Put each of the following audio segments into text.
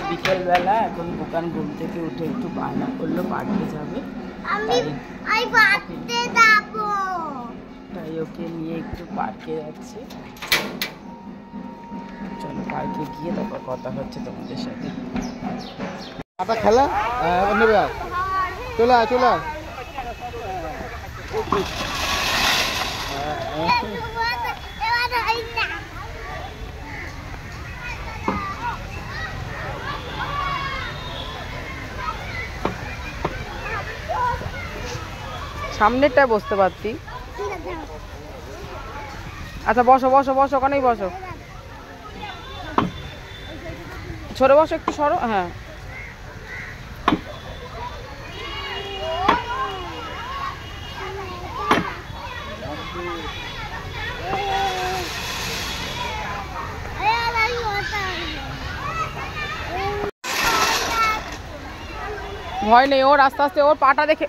বিকেলবেলা এখন দোকান ঘুম থেকে উঠে একটু বায়না করলো পার্কে যাবে, তাই ওকে নিয়ে একটু পার্কে যাচ্ছি। চলো পার্কে গিয়ে তারপর কথা হচ্ছে তোমাদের সাথে। খেলা নেবে চলে চলে সামনেরটায় বসতে পারতি। আচ্ছা বসো বসো বসো, ওখানেই বসো, সরে বসো, একটু সরো। হ্যাঁ ভয় নেই, ওর আস্তে আস্তে ওর পাটা দেখে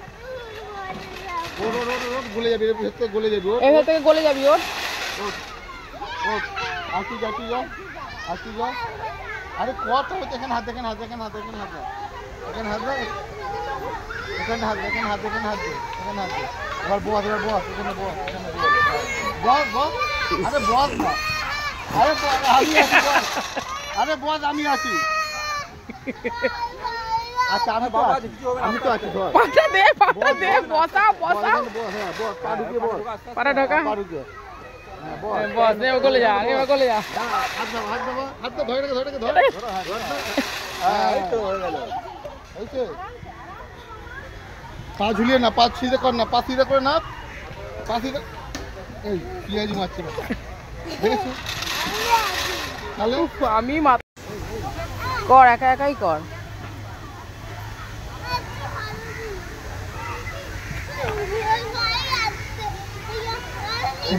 গলে যাবি, গলে যাবি, এখান থেকে গলে যাবি। ওর আসি যা আসি যা আসি যা। আরে কত দেখেন হাত, দেখেন হাত, দেখেন হাত, দেখেন হাত, দেখেন হাত, এখানে হাত, দেখেন হাত, দেখেন হাত, এখানে হাত। এবার বস, এবার বস, এখানে বস, এখানে বস, বস, আরে বস না, আরে আমি আছি বস, আরে বস আমি আছি। আচ্ছা আমি তো আছি, ধর পাটা দে, পাটা দে, বসা বসা, হ্যাঁ বস, পা ঢুকিয়ে বস, পাটা ঢোকা, পা ঢুকিয়ে বস নে, গলে যা, আগে গলে যা। হাত দাও, হাত দাও, হাত দাও, ধরে রেখে, ধরে রেখে, ধরে এই তো হয়ে গেল। এই তো পা ঝুলিয়ে না, পা সিধে কর না, পা সিধে করে না, পা সিধে। এই পিঁয়াজি মারছে দেখেছো তাহলে আমি কর, একা একাই কর।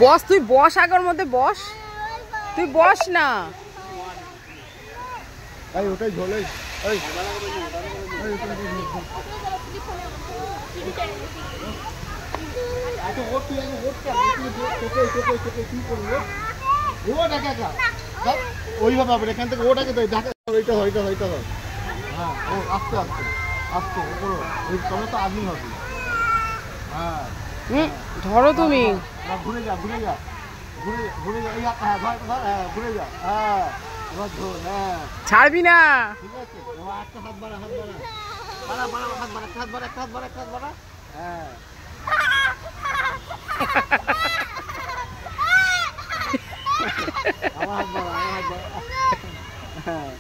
বস, তুই বস, আগের মধ্যে বস, তুই বস না। এই ওটাই ঝোলে, এই ওইভাবে এখান থেকে ওটাকে ওইটা ওইটা ওইটা হয়। হ্যাঁ ও আস্তে আস্তে আস্তে ওপরে ওই তবে তো আদমি হবে। হ্যাঁ ধরো তুমি, ঘুরে যা ঘুরে যা ঘুরে ঘুরে যা, হ্যাঁ ধর ধর, হ্যাঁ ঘুরে যা, হ্যাঁ এবার ধর, হ্যাঁ ছাড়বি না। ঠিক আছে, এবার একটা হাত বাড়া, হাত বাড়া, বাড়া বাড়া, হাত বাড়া, একটা হাত বাড়া, একটা হাত বাড়া, একটা হাত বাড়া, হ্যাঁ আমার হাত বাড়া, আমার হাত বাড়া, হ্যাঁ